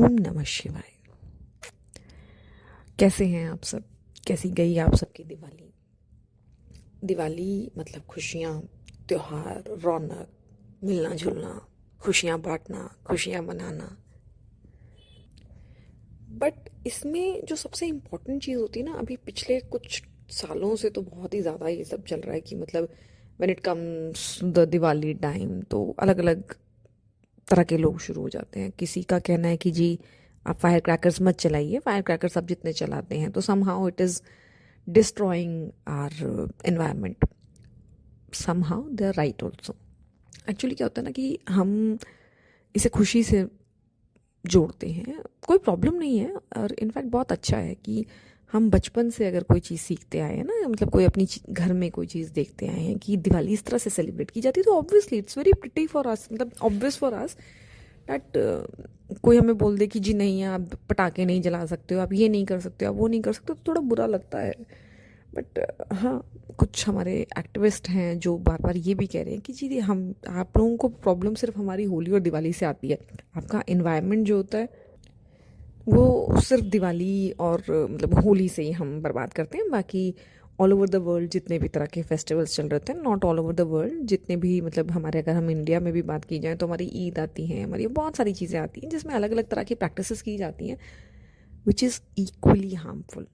ओम नमः शिवाय। कैसे हैं आप सब? कैसी गई आप सबकी दिवाली? दिवाली मतलब खुशियाँ, त्योहार, रौनक, मिलना जुलना, खुशियाँ बांटना, खुशियाँ मनाना। बट इसमें जो सबसे इम्पोर्टेंट चीज़ होती है ना, अभी पिछले कुछ सालों से तो बहुत ही ज़्यादा ये सब चल रहा है कि मतलब when it comes the Diwali time तो अलग अलग तरह के लोग शुरू हो जाते हैं। किसी का कहना है कि जी आप फायर क्रैकर्स मत चलाइए, फायर क्रैकर्स आप जितने चलाते हैं तो somehow it is destroying our environment. Somehow they are right also. Actually क्या होता है ना कि हम इसे खुशी से जोड़ते हैं, कोई प्रॉब्लम नहीं है। और इनफैक्ट बहुत अच्छा है कि हम बचपन से अगर कोई चीज़ सीखते आए हैं ना, मतलब कोई अपनी घर में कोई चीज़ देखते आए हैं कि दिवाली इस तरह से सेलिब्रेट की जाती है, तो obviously it's very pretty for us, मतलब ऑब्वियस फॉर अस दैट कोई हमें बोल दे कि जी नहीं आप पटाखे नहीं जला सकते हो, आप ये नहीं कर सकते हो, आप वो नहीं कर सकते हो, तो थोड़ा बुरा लगता है। बट हाँ, कुछ हमारे एक्टिविस्ट हैं जो बार बार ये भी कह रहे हैं कि जी हम आप लोगों को प्रॉब्लम सिर्फ हमारी होली और दिवाली से आती है। आपका इन्वायरमेंट जो होता है वो सिर्फ दिवाली और मतलब होली से ही हम बर्बाद करते हैं। बाकी ऑल ओवर द वर्ल्ड जितने भी तरह के फेस्टिवल्स चल रहे थे, not all over the world, जितने भी मतलब हमारे, अगर हम इंडिया में भी बात की जाए तो हमारी ईद आती है, हमारी बहुत सारी चीज़ें आती हैं जिसमें अलग अलग तरह की प्रैक्टिसेस की जाती हैं विच इज़ इक्वली हार्मफुल।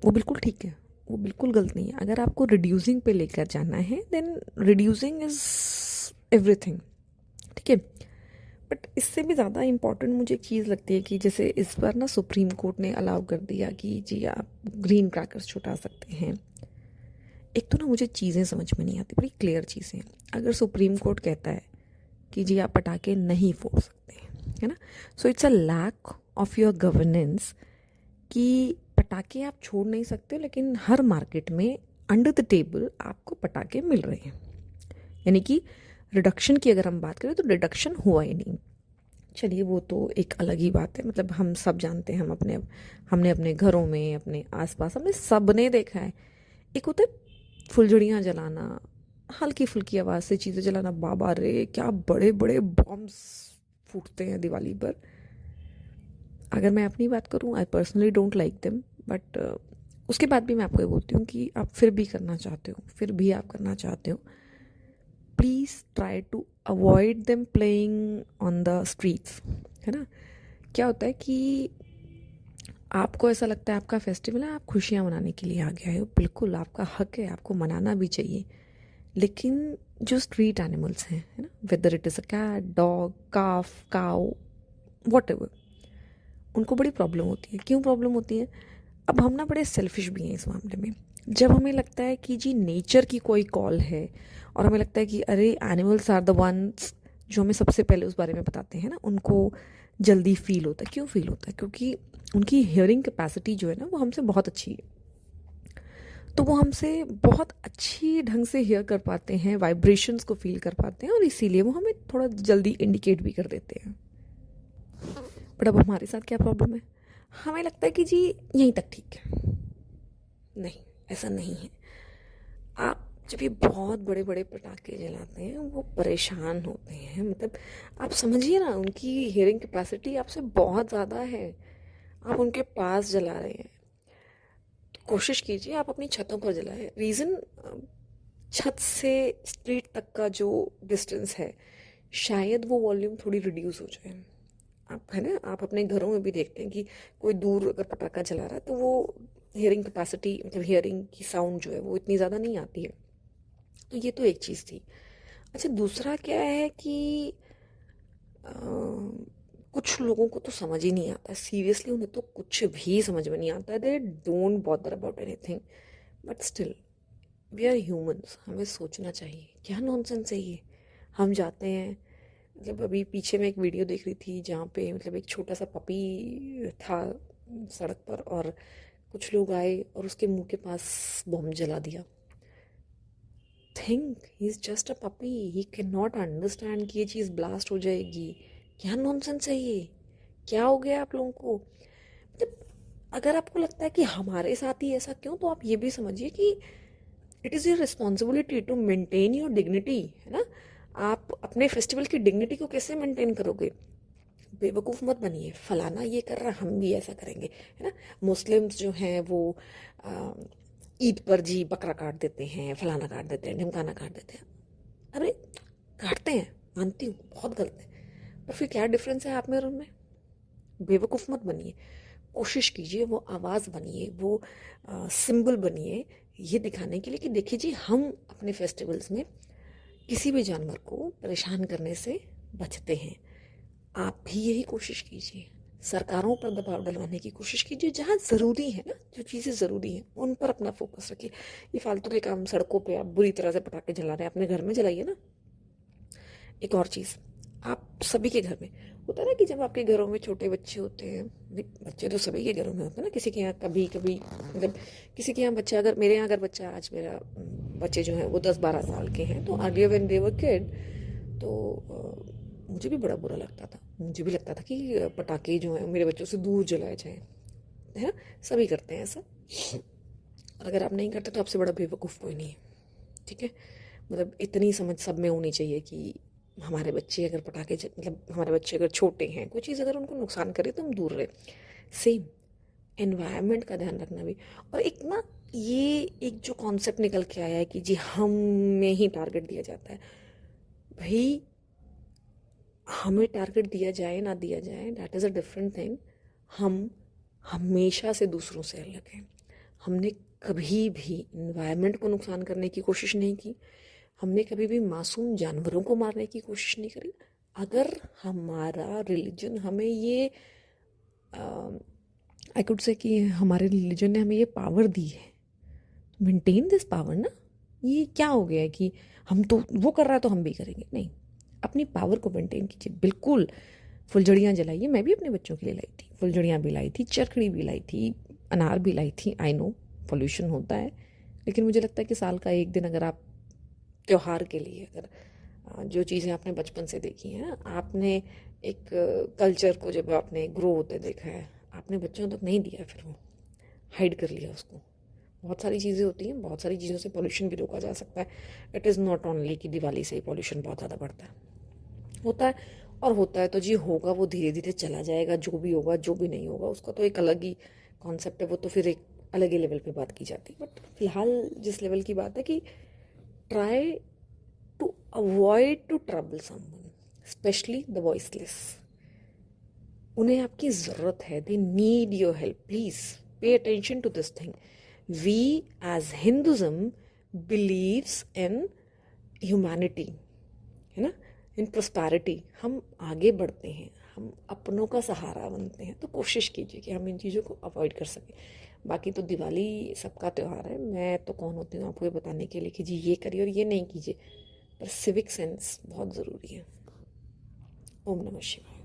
वो बिल्कुल ठीक है, वो बिल्कुल गलत नहीं है। अगर आपको रिड्यूसिंग पे लेकर जाना है देन रिड्यूसिंग इज़ एवरीथिंग, ठीक है। बट इससे भी ज़्यादा इम्पॉर्टेंट मुझे एक चीज़ लगती है कि जैसे इस बार ना सुप्रीम कोर्ट ने अलाउ कर दिया कि जी आप ग्रीन क्रैकर्स छुटा सकते हैं। एक तो ना मुझे चीज़ें समझ में नहीं आती, बड़ी क्लियर चीज़ें। अगर सुप्रीम कोर्ट कहता है कि जी आप पटाखे नहीं फोड़ सकते, है ना, so it's a lack of your governance कि पटाखे आप छोड़ नहीं सकते, लेकिन हर मार्केट में अंडर द टेबल आपको पटाखे मिल रहे हैं। यानी कि रिडक्शन की अगर हम बात करें तो रिडक्शन हुआ ही नहीं। चलिए वो तो एक अलग ही बात है, मतलब हम सब जानते हैं, हमने अपने घरों में, अपने आसपास, हमने सबने देखा है। एक होता है फुलझड़ियाँ जलाना, हल्की फुल्की आवाज़ से चीज़ें जलाना, बाबा रे क्या बड़े बड़े बॉम्ब्स फूटते हैं दिवाली पर। अगर मैं अपनी बात करूँ, I personally don't like them, but उसके बाद भी मैं आपको ये बोलती हूँ कि आप फिर भी करना चाहते हो, फिर भी आप करना चाहते हो, please try to avoid them playing on the streets, है ना। क्या होता है कि आपको ऐसा लगता है आपका फेस्टिवल है, आप खुशियाँ मनाने के लिए आ गए हो, बिल्कुल आपका हक है, आपको मनाना भी चाहिए। लेकिन जो स्ट्रीट एनिमल्स हैं, है ना, whether it is a cat, dog, calf, cow, whatever, उनको बड़ी प्रॉब्लम होती है। क्यों प्रॉब्लम होती है? अब हम ना बड़े सेल्फिश भी हैं इस मामले में। जब हमें लगता है कि जी नेचर की कोई कॉल है और हमें लगता है कि अरे एनिमल्स आर द वंस जो हमें सबसे पहले उस बारे में बताते हैं ना, उनको जल्दी फील होता है। क्यों फील होता है? क्योंकि उनकी हियरिंग कैपेसिटी जो है ना वो हमसे बहुत अच्छी है। तो वो हमसे बहुत अच्छी ढंग से हियर कर पाते हैं, वाइब्रेशंस को फील कर पाते हैं, और इसीलिए वो हमें थोड़ा जल्दी इंडिकेट भी कर देते हैं। बट अब हमारे साथ क्या प्रॉब्लम है? हमें लगता है कि जी यहीं तक ठीक है। नहीं, ऐसा नहीं है। आप जब ये बहुत बड़े बड़े पटाखे जलाते हैं वो परेशान होते हैं, मतलब आप समझिए ना, उनकी हियरिंग कैपेसिटी आपसे बहुत ज़्यादा है, आप उनके पास जला रहे हैं। तो कोशिश कीजिए आप अपनी छतों पर जलाएं। रीज़न, छत से स्ट्रीट तक का जो डिस्टेंस है, शायद वो वॉल्यूम थोड़ी रिड्यूस हो जाए। आप, है ना, आप अपने घरों में भी देखते हैं कि कोई दूर अगर पटाखा जला रहा है तो वो हियरिंग कैपेसिटी, मतलब हियरिंग की साउंड जो है वो इतनी ज़्यादा नहीं आती है। तो ये तो एक चीज़ थी। अच्छा, दूसरा क्या है कि अ, कुछ लोगों को तो समझ ही नहीं आता, सीरियसली उन्हें तो कुछ भी समझ में नहीं आता है, they don't bother about anything. But still we are humans, हमें सोचना चाहिए क्या नॉनसेंस है ये। हम जाते हैं, मतलब अभी पीछे मैं एक वीडियो देख रही थी जहाँ पे मतलब एक छोटा सा पपी था सड़क पर, और कुछ लोग आए और उसके मुंह के पास बॉम्ब जला दिया। Think he is just a puppy, he can not understand कि ये चीज़ ब्लास्ट हो जाएगी। क्या नॉनसेंस है ये? क्या हो गया आप लोगों को? मतलब अगर आपको लगता है कि हमारे साथ ही ऐसा क्यों, तो आप ये भी समझिए कि it is your responsibility to maintain your dignity, है ना। आप अपने फेस्टिवल की डिग्निटी को कैसे मेंटेन करोगे? बेवकूफ़ मत बनिए, फलाना ये कर रहा हम भी ऐसा करेंगे, है ना। मुस्लिम्स जो हैं वो आ, ईद पर जी बकरा काट देते हैं, फलाना काट देते हैं, ढिमकाना काट देते हैं। अरे काटते हैं, मानती हूँ बहुत गलत है, पर फिर क्या डिफरेंस है आप में और उनमें। बेवकूफ़ मत बनिए, कोशिश कीजिए वो आवाज़ बनिए, वो सिंबल बनिए, ये दिखाने के लिए कि देखिए जी हम अपने फेस्टिवल्स में किसी भी जानवर को परेशान करने से बचते हैं। आप भी यही कोशिश कीजिए, सरकारों पर दबाव डलवाने की कोशिश कीजिए, जहाँ ज़रूरी है ना, जो चीज़ें ज़रूरी हैं उन पर अपना फोकस रखिए। ये फालतू के काम सड़कों पे आप बुरी तरह से पटाखे जला रहे हैं, अपने घर में जलाइए ना। एक और चीज़, आप सभी के घर में होता है ना कि जब आपके घरों में छोटे बच्चे होते हैं, बच्चे तो सभी के घरों में होते हैं ना, किसी के यहाँ कभी कभी मतलब किसी के यहाँ बच्चा, अगर मेरे यहाँ अगर बच्चा आज मेरा बच्चे जो हैं वो 10-12 साल के हैं, तो earlier when they were kid तो मुझे भी बड़ा बुरा लगता था, मुझे भी लगता था कि पटाखे जो हैं मेरे बच्चों से दूर जलाए जाएं, है ना। सभी करते हैं ऐसा, और अगर आप नहीं करते तो आपसे बड़ा बेवकूफ़ कोई नहीं है, ठीक है। मतलब इतनी समझ सब में होनी चाहिए कि हमारे बच्चे अगर मतलब हमारे बच्चे अगर छोटे हैं, कोई चीज़ अगर उनको नुकसान करे तो हम दूर रहे। सेम एनवायरनमेंट का ध्यान रखना भी। और एक ना ये एक जो कॉन्सेप्ट निकल के आया है कि जी हम में ही टारगेट दिया जाता है, भाई हमें टारगेट दिया जाए ना दिया जाए that is a different thing. हम हमेशा से दूसरों से अलग हैं। हमने कभी भी इन्वायरमेंट को नुकसान करने की कोशिश नहीं की, हमने कभी भी मासूम जानवरों को मारने की कोशिश नहीं करी। अगर हमारा रिलीजन हमें ये आई कुड से कि हमारे रिलीजन ने हमें ये पावर दी है, मेंटेन दिस पावर ना। ये क्या हो गया है कि हम तो वो कर रहा है तो हम भी करेंगे, नहीं। अपनी पावर को मेंटेन कीजिए। बिल्कुल फुलझड़ियाँ जलाइए, मैं भी अपने बच्चों के लिए लाई थी, फुलझड़ियाँ भी लाई थी, चरखड़ी भी लाई थी, अनार भी लाई थी। आई नो पोल्यूशन होता है, लेकिन मुझे लगता है कि साल का एक दिन अगर आप त्योहार के लिए अगर जो चीज़ें आपने बचपन से देखी हैं, आपने एक कल्चर को जब आपने ग्रो होते देखा है, आपने बच्चों तक नहीं दिया, फिर वो हाइड कर लिया उसको। बहुत सारी चीज़ें होती हैं, बहुत सारी चीज़ों से पोल्यूशन भी रोका जा सकता है। इट इज़ नॉट ओनली कि दिवाली से ही पोल्यूशन बहुत ज़्यादा बढ़ता है, होता है। और होता है तो जी होगा, वो धीरे धीरे चला जाएगा, जो भी होगा जो भी नहीं होगा उसका तो एक अलग ही कॉन्सेप्ट है, वो तो फिर एक अलग ही लेवल पे बात की जाती है। बट फिलहाल जिस लेवल की बात है कि try to avoid to trouble someone, specially the voiceless. उन्हें आपकी ज़रूरत है, they need your help, please pay attention to this thing. We as Hinduism believes in humanity, है ना, इन प्रोस्पैरिटी। हम आगे बढ़ते हैं, हम अपनों का सहारा बनते हैं, तो कोशिश कीजिए कि हम इन चीज़ों को अवॉइड कर सकें। बाकी तो दिवाली सबका त्यौहार है, मैं तो कौन होती हूँ आपको ये बताने के लिए कि जी ये करिए और ये नहीं कीजिए, पर सिविक सेंस बहुत ज़रूरी है। ओम नमः शिवाय।